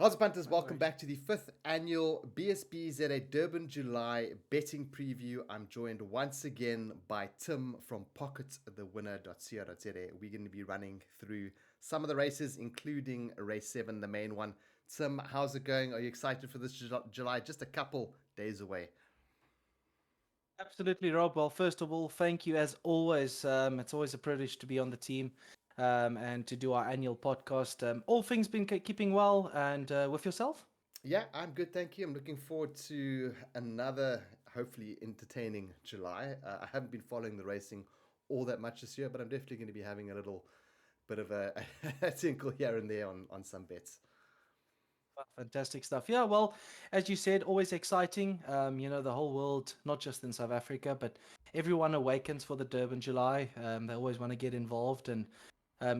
How's it, punters? No Welcome worries. back to the fifth annual BSBZA Durban July betting preview. I'm joined once again by Tim from pocketthewinner.co.za. We're going to be running through some of the races, including race 7, the main one. Tim, how's it going? Are you excited for this July? Just a couple days away. Absolutely, Rob. Well, first of all, thank you as always. It's always a privilege to be on the team and to do our annual podcast. All things been keeping well, and with yourself? Yeah, I'm good, thank you. I'm looking forward to another, hopefully, entertaining July. I haven't been following the racing all that much this year, but I'm definitely going to be having a little bit of a tinkle here and there on some bets. Fantastic stuff. Yeah, well, as you said, always exciting. The whole world, not just in South Africa, but everyone awakens for the Durban July. They always want to get involved, and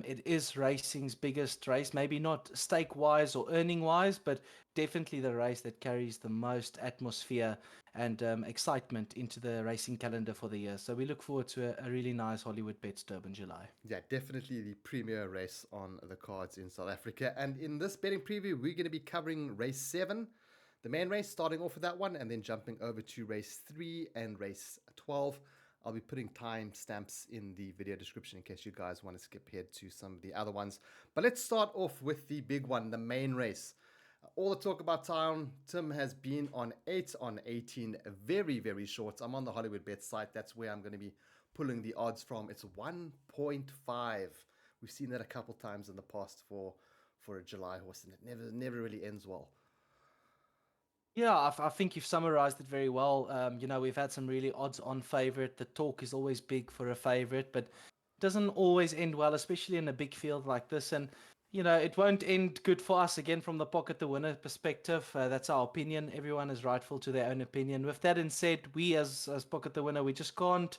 it is racing's biggest race. Maybe not stake wise or earning wise, but definitely the race that carries the most atmosphere and excitement into the racing calendar for the year. So we look forward to a really nice Hollywood Bets Durban July. Yeah, definitely the premier race on the cards in South Africa. And in this betting preview, we're going to be covering race 7, the main race, starting off with that one, and then jumping over to race 3 and race 12. I'll be putting time stamps in the video description in case you guys want to skip ahead to some of the other ones. But let's start off with the big one, the main race. All the talk about town. Tim has been on 8 on 18, very, very short. I'm on the Hollywood Bet site. That's where I'm going to be pulling the odds from. It's 1.5. We've seen that a couple times in the past for a July horse, and it never really ends well. Yeah, I think you've summarized it very well. We've had some really odds-on favorite. The talk is always big for a favorite, but doesn't always end well, especially in a big field like this. And it won't end good for us again from the pocket the winner perspective. That's our opinion. Everyone is rightful to their own opinion. With that in said, we as pocket the winner, we just can't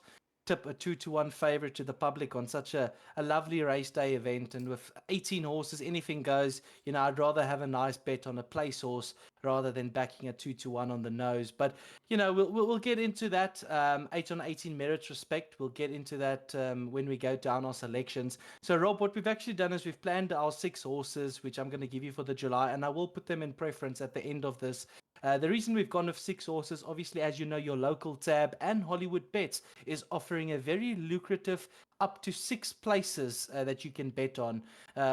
tip a 2-1 favorite to the public on such a lovely race day event. And with 18 horses, anything goes. I'd rather have a nice bet on a place horse rather than backing a 2-1 on the nose. But we'll get into that 8 on 18 merits respect. We'll get into that when we go down our selections. So Rob, what we've actually done is we've planned our 6 horses, which I'm going to give you for the July, and I will put them in preference at the end of this. The reason we've gone with 6 horses, obviously, as you know, your local tab and Hollywood Bets is offering a very lucrative up to 6 places that you can bet on,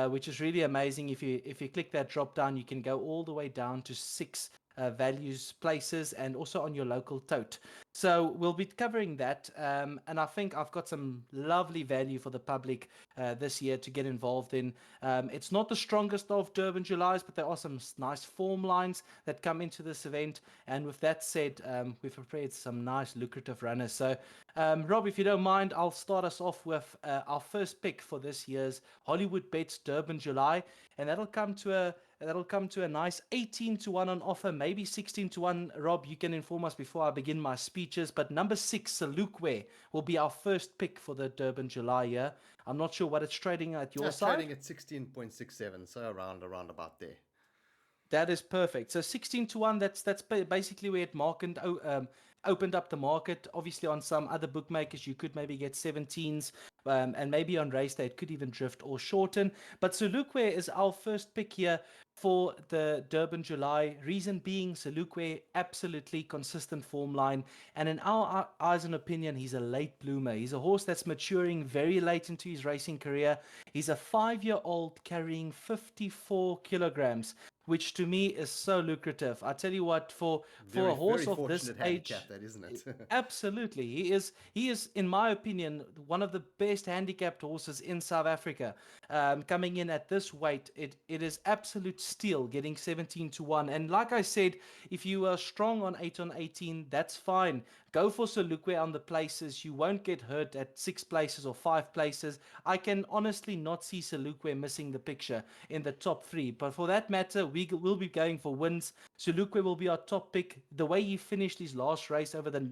which is really amazing. If you click that drop down, you can go all the way down to 6 values places and also on your local tote. So we'll be covering that, and I think I've got some lovely value for the public this year to get involved in. It's not the strongest of Durban Julys, but there are some nice form lines that come into this event. And with that said, we've prepared some nice lucrative runners. So, Rob, if you don't mind, I'll start us off with our first pick for this year's Hollywood Bets Durban July, and that'll come to a nice 18-1 on offer, maybe 16-1. Rob, you can inform us before I begin my speeches. But number 6, Salukwe, will be our first pick for the Durban July year. I'm not sure what it's trading at Yeah, your trading side. at 16.67, so around about there. That is perfect. So 16-1, that's basically where it opened up the market. Obviously, on some other bookmakers, you could maybe get 17s, and maybe on race day, it could even drift or shorten. But Selukwe is our first pick here for the Durban July. Reason being, Selukwe, absolutely consistent form line. And in our eyes and opinion, he's a late bloomer. He's a horse that's maturing very late into his racing career. He's a 5-year-old carrying 54 kilograms, which to me is so lucrative. I tell you what, for Very, a very horse of this fortunate handicap, age, that isn't it? absolutely, he is in my opinion one of the best handicapped horses in South Africa. Coming in at this weight, it is absolute steal getting 17-1. And like I said, if you are strong on 8 on 18, that's fine. Go for Solukwe on the places. You won't get hurt at 6 places or 5 places. I can honestly not see Solukwe missing the picture in the top 3. But for that matter, we will be going for wins. Solukwe will be our top pick. The way he finished his last race over the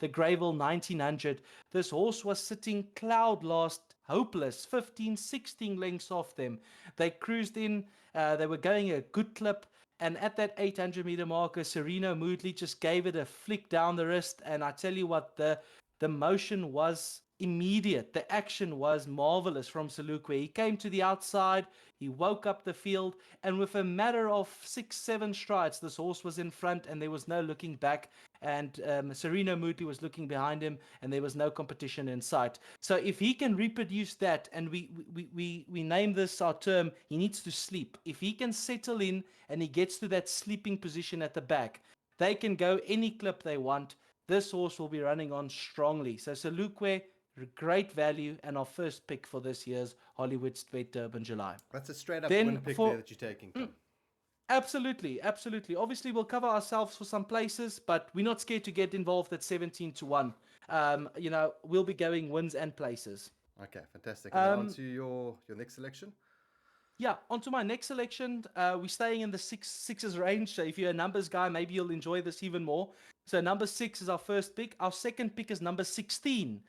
Greyville 1900, this horse was sitting cloud last, hopeless, 15, 16 lengths off them. They cruised in, they were going a good clip. And at that 800-meter marker, Sereno Moodley just gave it a flick down the wrist. And I tell you what, the motion was immediate. The action was marvelous from Salukwe. He came to the outside, he woke up the field, and with a matter of 6-7 strides, this horse was in front, and there was no looking back. And Sereno Moodley was looking behind him, and there was no competition in sight. So if he can reproduce that, and we name this our term, he needs to sleep. If he can settle in and he gets to that sleeping position at the back, they can go any clip they want. This horse will be running on strongly. So Salukwe, great value, and our first pick for this year's Hollywood State Durban July. That's a straight up Then win pick there that you're taking, Tom. Absolutely, absolutely. Obviously, we'll cover ourselves for some places, but we're not scared to get involved at 17-1. We'll be going wins and places. Okay, fantastic. And on to your next selection. Yeah, onto my next selection. We're staying in the sixes range. So if you're a numbers guy, maybe you'll enjoy this even more. So number 6 is our first pick. Our second pick is number 16.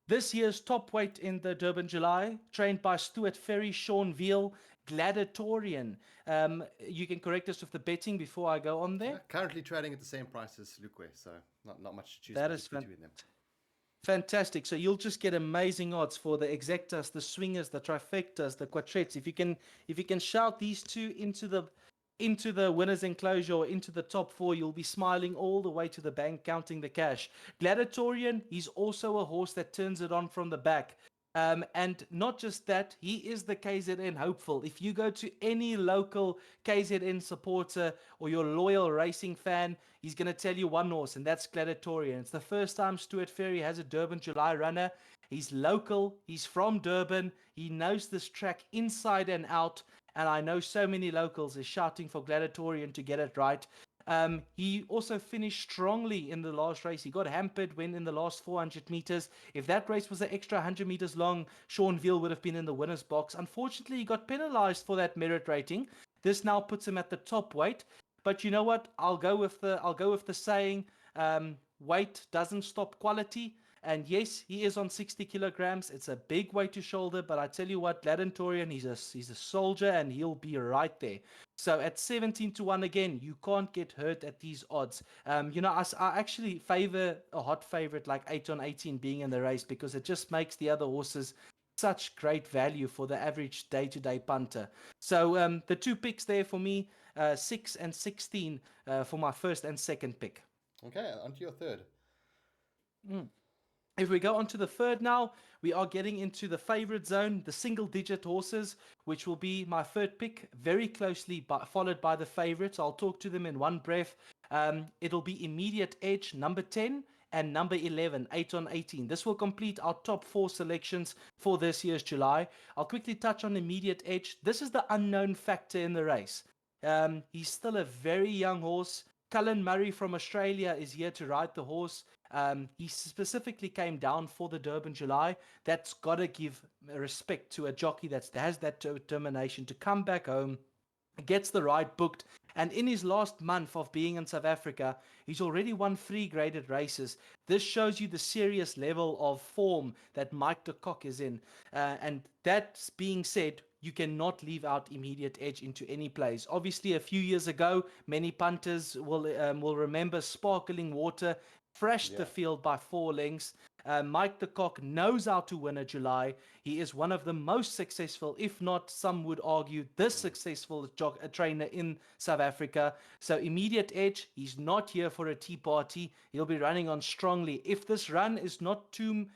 This year's top weight in the Durban July, trained by Stuart Ferry, Sean Veal, Gladiatorian. You can correct us with the betting before I go on there. Currently trading at the same price as Salukwe, so not much to choose between them. Fantastic. So you'll just get amazing odds for the exactas, the swingers, the trifectas, the quadrettes. If you can shout these two into the winner's enclosure or into the top 4, you'll be smiling all the way to the bank, counting the cash. Gladiatorian, he's also a horse that turns it on from the back. And not just that, he is the KZN hopeful. If you go to any local KZN supporter or your loyal racing fan, he's going to tell you one horse, and that's Gladiatorian. It's the first time Stuart Ferry has a Durban July runner. He's local. He's from Durban. He knows this track inside and out. And I know so many locals are shouting for Gladiatorian to get it right. He also finished strongly in the last race. He got hampered when in the last 400 meters. If that race was an extra 100 meters long, Sean Veal would have been in the winner's box. Unfortunately, he got penalized for that merit rating. This now puts him at the top weight. But you know what? I'll go with the saying, weight doesn't stop quality. And yes, he is on 60 kilograms. It's a big weight to shoulder, but I tell you what, Gladiatorian, he's a soldier, and he'll be right there. So at 17-1 again, you can't get hurt at these odds. I actually favor a hot favorite like 8-18 being in the race, because it just makes the other horses such great value for the average day-to-day punter. So the two picks there for me, 6 and 16 for my first and second pick. Okay, on to your third. If we go on to the third now, we are getting into the favorite zone, the single-digit horses, which will be my third pick, very closely followed by the favorites. I'll talk to them in one breath. It'll be Immediate Edge, number 10, and number 11, 8-18. This will complete our top 4 selections for this year's July. I'll quickly touch on Immediate Edge. This is the unknown factor in the race. He's still a very young horse. Cullen Murray from Australia is here to ride the horse. He specifically came down for the Durban July. That's got to give respect to a jockey that has that determination to come back home, gets the ride booked, and in his last month of being in South Africa, he's already won 3 graded races. This shows you the serious level of form that Mike de Kock is in. And that being said, you cannot leave out Immediate Edge into any place. Obviously, a few years ago, many punters will remember Sparkling Water thrashed the field by 4 lengths. Mike de Kock knows how to win a July. He is one of the most successful, if not, some would argue, the successful trainer in South Africa. So Immediate Edge, he's not here for a tea party. He'll be running on strongly. If this run is not too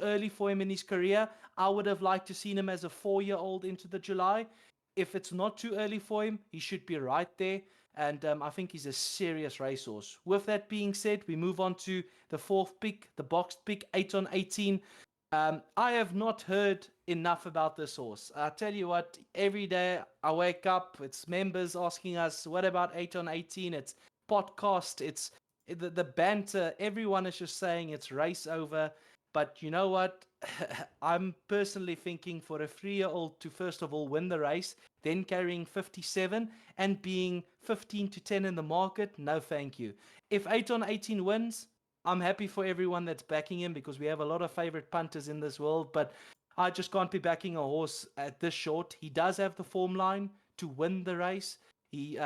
early for him in his career, I would have liked to seen him as a 4-year-old into the July. If it's not too early for him, he should be right there. And I think he's a serious racehorse. With that being said, we move on to the 4th pick, the boxed pick, 8-18. I have not heard enough about this horse. I tell you what, every day I wake up, it's members asking us, what about 8-18? It's podcast, it's the banter. Everyone is just saying it's race over. But you know what? I'm personally thinking for a 3-year-old to first of all win the race, then carrying 57 and being 15-10 in the market, no thank you. If 8-18 wins, I'm happy for everyone that's backing him, because we have a lot of favorite punters in this world, but I just can't be backing a horse at this short. He does have the form line to win the race. He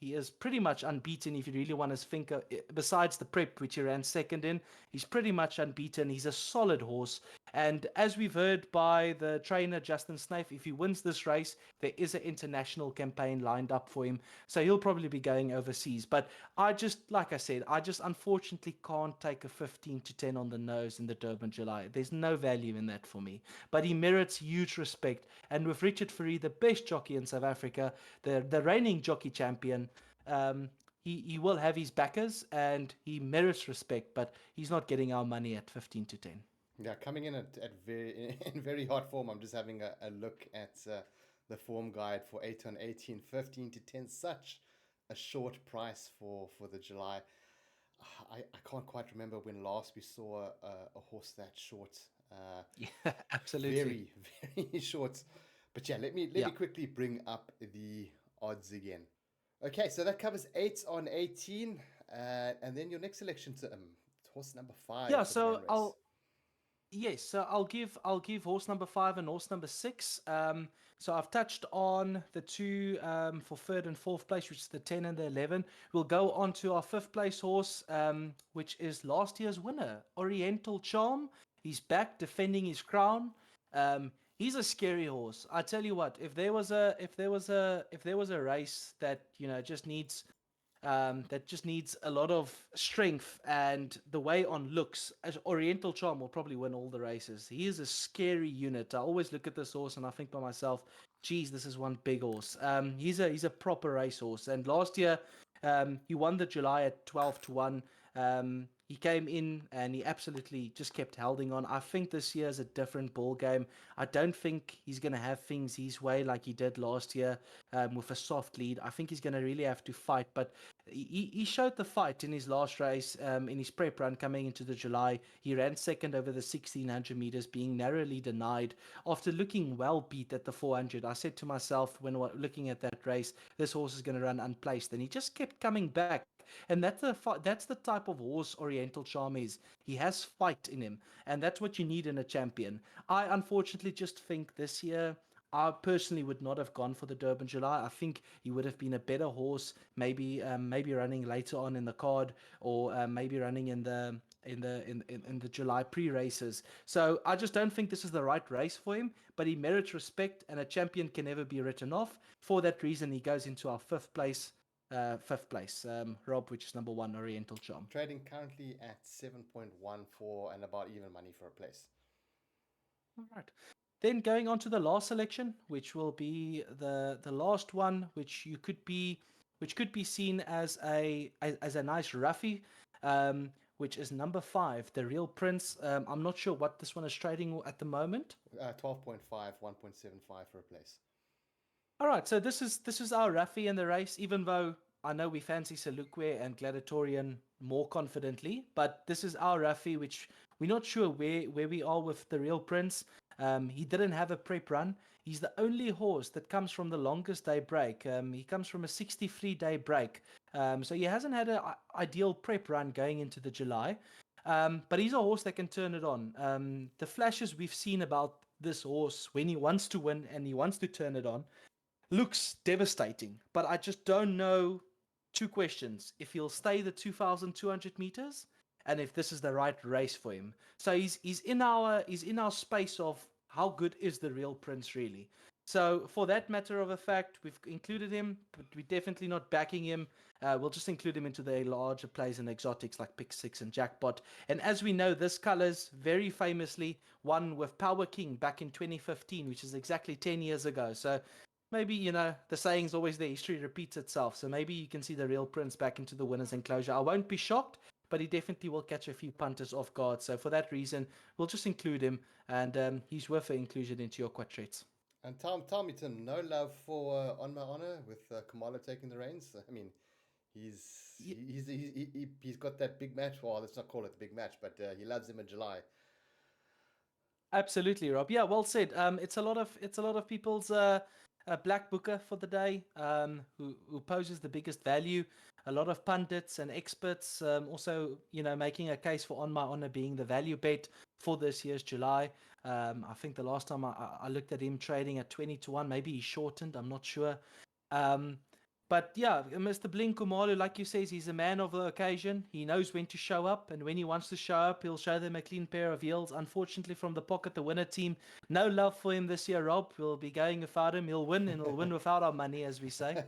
is pretty much unbeaten, if you really want to think. Besides the prep, which he ran second in, he's pretty much unbeaten. He's a solid horse. And as we've heard by the trainer Justin Snaith, if he wins this race, there is an international campaign lined up for him. So he'll probably be going overseas. But like I said, I just unfortunately can't take a 15 to 10 on the nose in the Durban July. There's no value in that for me. But he merits huge respect. And with Richard Fourie, the best jockey in South Africa, the reigning jockey champion, he will have his backers and he merits respect, but he's not getting our money at 15 to 10. Yeah, coming in in very hot form. I'm just having a look at the form guide for 8 on 18, 15 to 10. Such a short price for the July. I can't quite remember when last we saw a horse that short. Yeah, absolutely. Very, very short. But yeah, let me quickly bring up the odds again. Okay, so that covers 8 on 18. And then your next selection to horse number 5. Yeah, so I'll give horse number 5 and horse number 6. So I've touched on the two for third and fourth place, which is the 10 and the 11. We'll go on to our fifth place horse, which is last year's winner, Oriental Charm. He's back defending his crown. He's a scary horse. I tell you what, if there was a race that just needs a lot of strength and the way on looks, as Oriental Charm will probably win all the races. He is a scary unit. I always look at this horse and I think by myself, geez, this is one big horse. He's a proper racehorse. And last year, he won the July at 12 to 1. He came in and he absolutely just kept holding on. I think this year is a different ball game. I don't think he's going to have things his way like he did last year with a soft lead. I think he's going to really have to fight. But he showed the fight in his last race, in his prep run coming into the July. He ran second over the 1600 meters, being narrowly denied. After looking well beat at the 400, I said to myself when looking at that race, this horse is going to run unplaced. And he just kept coming back. And that's the type of horse Oriental Charm is. He has fight in him, and that's what you need in a champion. I unfortunately just think this year, I personally would not have gone for the Durban July. I think he would have been a better horse, maybe running later on in the card, or maybe running in the July pre-races. So I just don't think this is the right race for him, but he merits respect, and a champion can never be written off. For that reason, he goes into our fifth place, Rob, which is number 1, Oriental Charm. Trading currently at 7.14 and about even money for a place. All right. Then going on to the last selection, which will be the last one, which could be seen as a nice roughie, which is number 5, the Real Prince. I'm not sure what this one is trading at the moment. 12.5, 1.75 for a place. All right, so this is our roughie in the race, even though I know we fancy Selukwe and Gladiatorian more confidently, but this is our roughie, which we're not sure where we are with the Real Prince. He didn't have a prep run. He's the only horse that comes from the longest day break. He comes from a 63-day break. So he hasn't had an ideal prep run going into the July. But he's a horse that can turn it on. The flashes we've seen about this horse when he wants to win and he wants to turn it on looks devastating. But I just don't know. 2 questions: if he'll stay the 2,200 meters, and if this is the right race for him. So he's in our space of how good is the Real Prince really. So for that matter of a fact, we've included him, but we're definitely not backing him. We'll just include him into the larger plays and exotics like Pick 6 and Jackpot. And as we know, this colours very famously won with Power King back in 2015, which is exactly 10 years ago. So maybe, the saying's always there, history repeats itself. So maybe you can see the Real Prince back into the winner's enclosure. I won't be shocked, but he definitely will catch a few punters off guard. So for that reason, we'll just include him, and he's worth an inclusion into your quadtrates. And tell me, Tim, no love for On My Honor with Kamala taking the reins? I mean, he's got that big match. Well, let's not call it the big match, but he loves him in July. Absolutely, Rob. Yeah, well said. It's a lot of people's black booker for the day, who poses the biggest value. A lot of pundits and experts also, making a case for On My Honor being the value bet for this year's July. I think the last time I looked at him trading at 20 to 1, maybe he shortened, I'm not sure. But yeah, Mr. Blink Kumalu, like you says, he's a man of the occasion. He knows when to show up, and when he wants to show up, he'll show them a clean pair of heels. Unfortunately, from the pocket, the winner team, no love for him this year, Rob. We'll be going without him. He'll win, and he'll win without our money, as we say.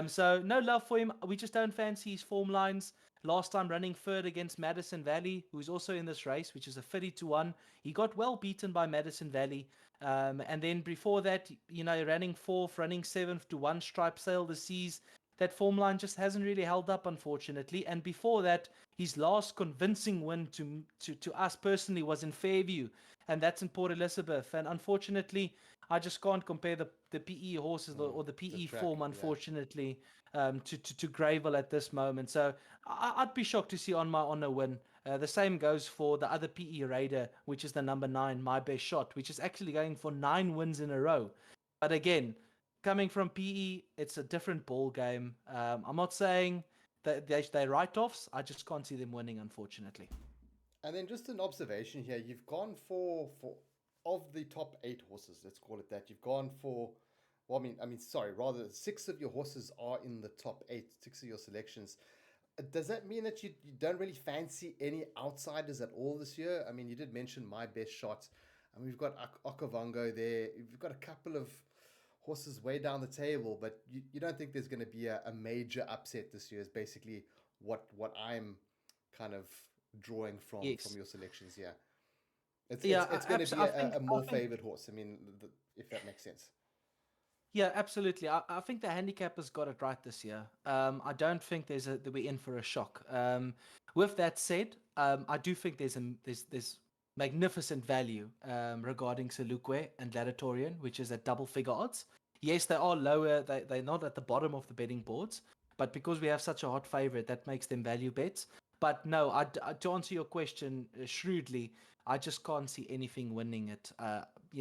So no love for him. We just don't fancy his form lines. Last time running third against Madison Valley, who's also in this race, which is a 30-1. He got well beaten by Madison Valley. And then before that, running fourth, running seventh to one stripe sail the seas. That form line just hasn't really held up, unfortunately. And before that, his last convincing win to us personally was in Fairview, and that's in Port Elizabeth. And unfortunately, I just can't compare the PE horses or the PE track, form, unfortunately, to Greyville at this moment. So I'd be shocked to see On My Honor win. The same goes for the other PE Raider, which is the number 9, My Best Shot, which is actually going for 9 wins in a row. But again, coming from PE, it's a different ball game. I'm not saying that they're write-offs. I just can't see them winning, unfortunately. And then just an observation here, you've gone for of the top 8 horses, let's call it that. You've gone for, well, rather 6 of your horses are in the top 8, 6 of your selections. Does that mean that you don't really fancy any outsiders at all this year? I mean, you did mention My Best Shot, and we've got Okavango there. We've got a couple of horses way down the table, but you don't think there's going to be a major upset this year is basically what I'm kind of drawing from your selections here. It's going to be a more favored horse. I mean, if that makes sense. Yeah, absolutely. I think the handicappers got it right this year. I don't think that we're in for a shock. With that said, I do think there's magnificent value regarding Selukwe and Gladiatorian, which is at double figure odds. Yes, they are lower. They're not at the bottom of the betting boards, but because we have such a hot favorite, that makes them value bets. But no, to answer your question shrewdly, I just can't see anything winning it.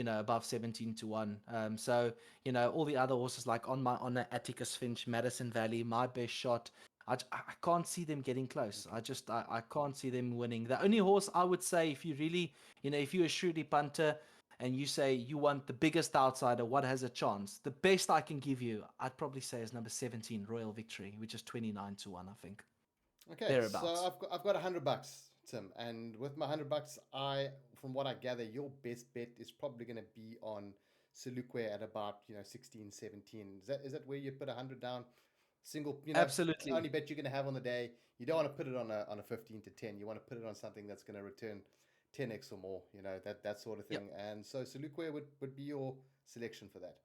Above 17-1. So all the other horses like On My Honor, Atticus Finch, Madison Valley, My Best Shot. I can't see them getting close. I can't see them winning. The only horse I would say, if you really, if you're a shrewdly punter and you say you want the biggest outsider, what has a chance? The best I can give you, I'd probably say is number 17, Royal Victory, which is 29-1, I think. Okay, thereabouts. So I've got $100, Tim, and with my $100, from what I gather, your best bet is probably going to be on Selukwe at about 16, 17. Is that where you put 100 down? Single, Absolutely. Only bet you're going to have on the day. You don't want to put it on a 15 to 10. You want to put it on something that's going to return 10x or more. That sort of thing. Yep. And so Selukwe would be your selection for that.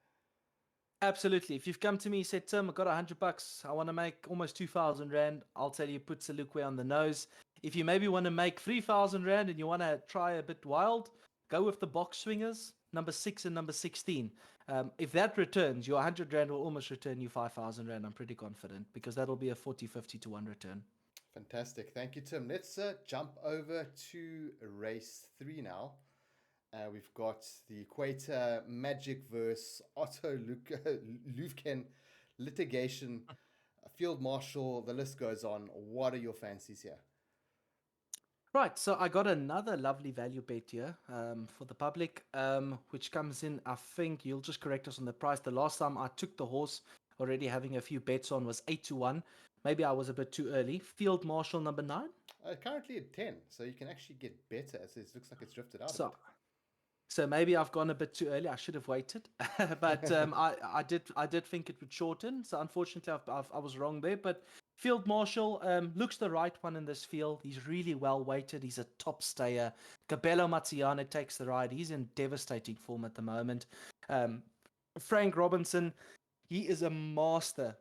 Absolutely. If you've come to me and said, Tim, I've got $100, I want to make almost 2,000 Rand, I'll tell you, put Selukwe on the nose. If you maybe want to make 3,000 Rand and you want to try a bit wild, go with the box swingers, number 6 and number 16. If that returns, your 100 Rand will almost return you 5,000 Rand. I'm pretty confident because that'll be a 40-50-1 return. Fantastic. Thank you, Tim. Let's jump over to race 3 now. We've got the Equator Magic versus Otto Lufken litigation, Field Marshal, the list goes on. What are your fancies here? Right, so I got another lovely value bet here for the public, which comes in, I think you'll just correct us on the price. The last time I took the horse, already having a few bets on, was 8-1. Maybe I was a bit too early. Field Marshal number 9? Currently at 10, so you can actually get better. It looks like it's drifted out a bit. So maybe I've gone a bit too early. I should have waited, but I did think it would shorten. So unfortunately, I was wrong there. But Field Marshal looks the right one in this field. He's really well weighted. He's a top stayer. Cabello Mazziano takes the ride. He's in devastating form at the moment. Frank Robinson, he is a master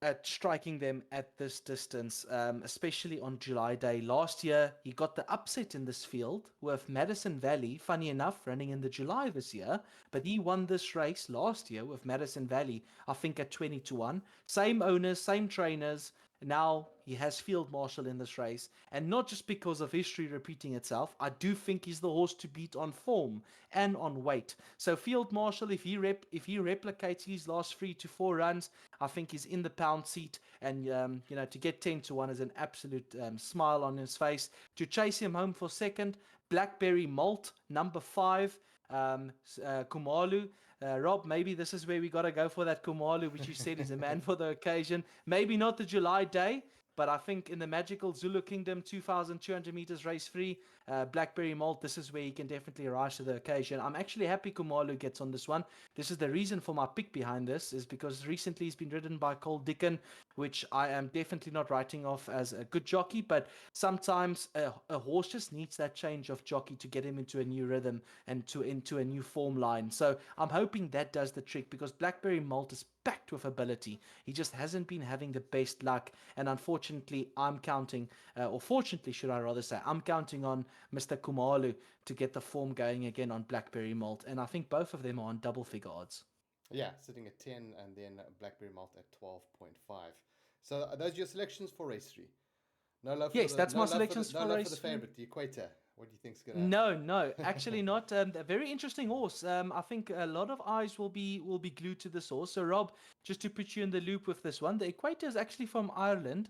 at striking them at this distance, especially on July Day. Last year, he got the upset in this field with Madison Valley, funny enough, running in the July this year, but he won this race last year with Madison Valley, I think at 20-1. Same owners, same trainers. Now he has Field Marshal in this race, and not just because of history repeating itself. I do think he's the horse to beat on form and on weight. So Field Marshal, if he replicates his last 3 to 4 runs, I think he's in the pound seat, and to get 10-1 is an absolute smile on his face. To chase him home for second, Blackberry Malt number 5, Kumalu. Rob, maybe this is where we got to go for that Kumalu, which you said is a man for the occasion. Maybe not the July day, but I think in the magical Zulu Kingdom 2,200 meters race free, Blackberry Malt, this is where he can definitely rise to the occasion. I'm actually happy Kumalu gets on this one. This is the reason for my pick behind this, is because recently he's been ridden by Cole Dickon, which I am definitely not writing off as a good jockey, but sometimes a horse just needs that change of jockey to get him into a new rhythm and into a new form line. So I'm hoping that does the trick, because Blackberry Malt is packed with ability. He just hasn't been having the best luck, and unfortunately, I'm counting, or fortunately, should I rather say, I'm counting on Mr. Kumalu to get the form going again on Blackberry Malt, and I think both of them are on double figure odds. Yeah, sitting at 10 and then Blackberry Malt at 12.5. So are those your selections for race 3? No love Yes, for the that's no my love selections for the, for no love race for the 3. favorite, the Equator. What do you think's gonna? No, actually not. A very interesting horse. I think a lot of eyes will be glued to this horse. So Rob, just to put you in the loop with this one, the Equator is actually from Ireland,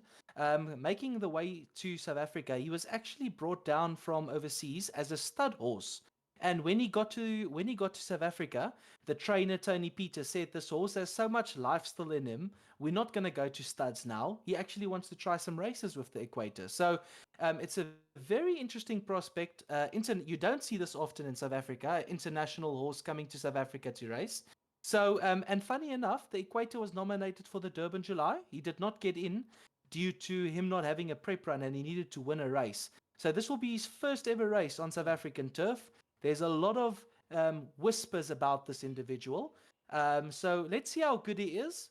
making the way to South Africa. He was actually brought down from overseas as a stud horse. And when he got to South Africa, the trainer Tony Peter said this horse has so much life still in him. We're not going to go to studs now. He actually wants to try some races with the Equator. So it's a very interesting prospect. You don't see this often in South Africa. International horse coming to South Africa to race. So, and funny enough, the Equator was nominated for the Durban July. He did not get in due to him not having a prep run, and he needed to win a race. So this will be his first ever race on South African turf. There's a lot of whispers about this individual. So let's see how good he is.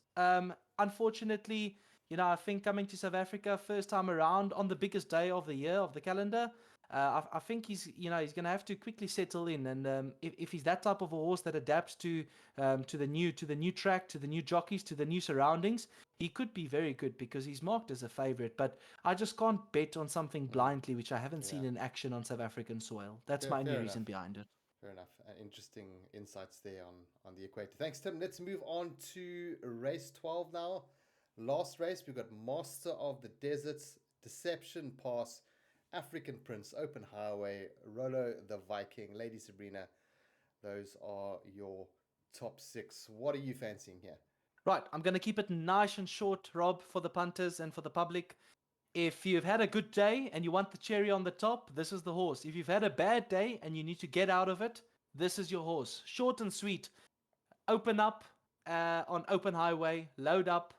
Unfortunately, I think coming to South Africa first time around on the biggest day of the year of the calendar, I think he's going to have to quickly settle in. And if he's that type of a horse that adapts to the new track, to the new jockeys, to the new surroundings, he could be very good, because he's marked as a favorite. But I just can't bet on something blindly, which I haven't seen Yeah, in action on South African soil. That's fair, my only fair reason enough. behind it. Fair enough. Interesting insights there on the Equator. Thanks, Tim. Let's move on to race 12 now. Last race, we've got Master of the Deserts, Deception Pass, African Prince, Open Highway, Rolo the Viking, Lady Sabrina. Those are your top 6. What are you fancying here? Right, I'm going to keep it nice and short, Rob, for the punters and for the public. If you've had a good day and you want the cherry on the top, this is the horse. If you've had a bad day and you need to get out of it, this is your horse. Short and sweet. Open up on open highway, load up,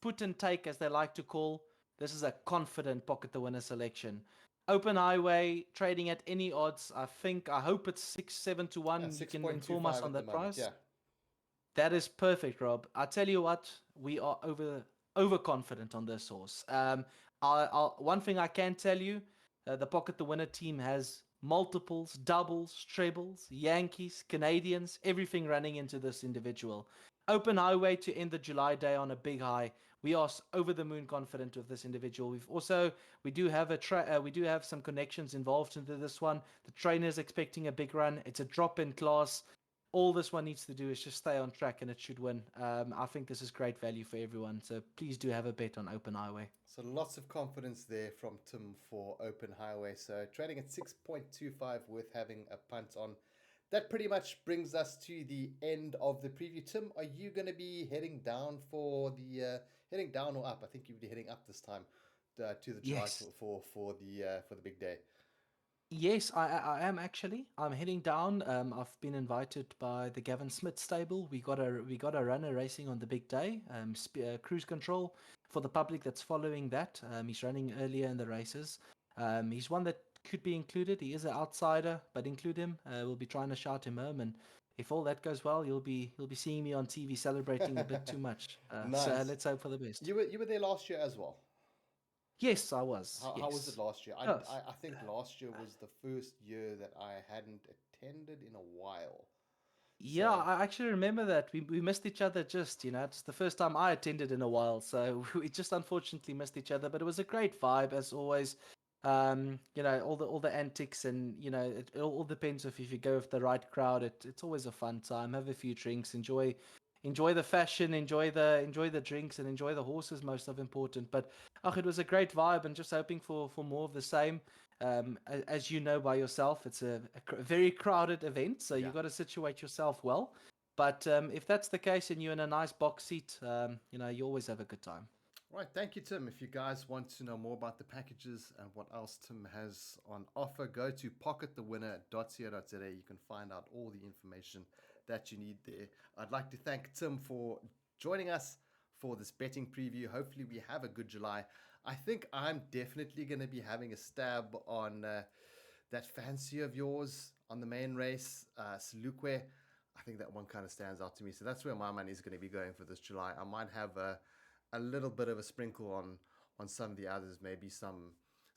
put and take, as they like to call. This is a confident pocket the winner selection. Open highway, trading at any odds. I hope it's 6-7 to 1. Yeah, You can inform us 6.25 on at the that moment. price. Yeah. That is perfect, Rob. I tell you what, we are overconfident on this horse. One thing I can tell you, the Pocket the Winner team has multiples, doubles, trebles, Yankees, Canadians, everything running into this individual. Open highway to end the July day on a big high. We are over the moon confident with this individual. We do have some connections involved into this one. The trainer is expecting a big run. It's a drop in class. All this one needs to do is just stay on track, and it should win. I think this is great value for everyone. So please do have a bet on Open Highway. So lots of confidence there from Tim for Open Highway. So trading at 6.25 with having a punt on. That pretty much brings us to the end of the preview. Tim, are you going to be heading down heading down or up? I think you'll be heading up this time to the July Yes. for the big day. Yes, I am actually. I'm heading down. I've been invited by the Gavin Smith stable. We got a runner racing on the big day. Cruise control for the public that's following that. He's running earlier in the races. He's one that could be included. He is an outsider, but include him. We'll be trying to shout him home, and if all that goes well, you'll be seeing me on TV celebrating a bit too much. So Nice. let's hope for the best. You were there last year as well. Yes, I was. How was it Yes. last year? Yes. I think last year was the first year that I hadn't attended in a while. Yeah, So I actually remember that. We missed each other just, it's the first time I attended in a while. So we just unfortunately missed each other, but it was a great vibe as always. All the antics, and it all depends if you go with the right crowd. It's always a fun time. Have a few drinks, enjoy the fashion, enjoy the drinks, and enjoy the horses, most of important. But it was a great vibe, and just hoping for more of the same. As you know by yourself, it's a very crowded event, so yeah. you got to situate yourself well. But if that's the case and you're in a nice box seat, you always have a good time. Right, thank you, Tim. If you guys want to know more about the packages and what else Tim has on offer, go to pocketthewinner.co.za. You can find out all the information that you need there. I'd like to thank Tim for joining us for this betting preview. Hopefully, we have a good July. I think I'm definitely going to be having a stab on that fancy of yours on the main race, Salukwe. I think that one kind of stands out to me. So that's where my money is going to be going for this July. I might have a little bit of a sprinkle on some of the others, maybe some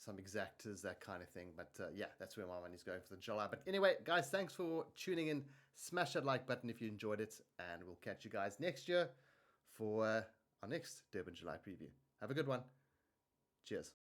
exactors, that kind of thing. But yeah, that's where my money's going for the July. But anyway, guys, thanks for tuning in. Smash that like button if you enjoyed it, and we'll catch you guys next year for our next Durban July preview. Have a good one. Cheers.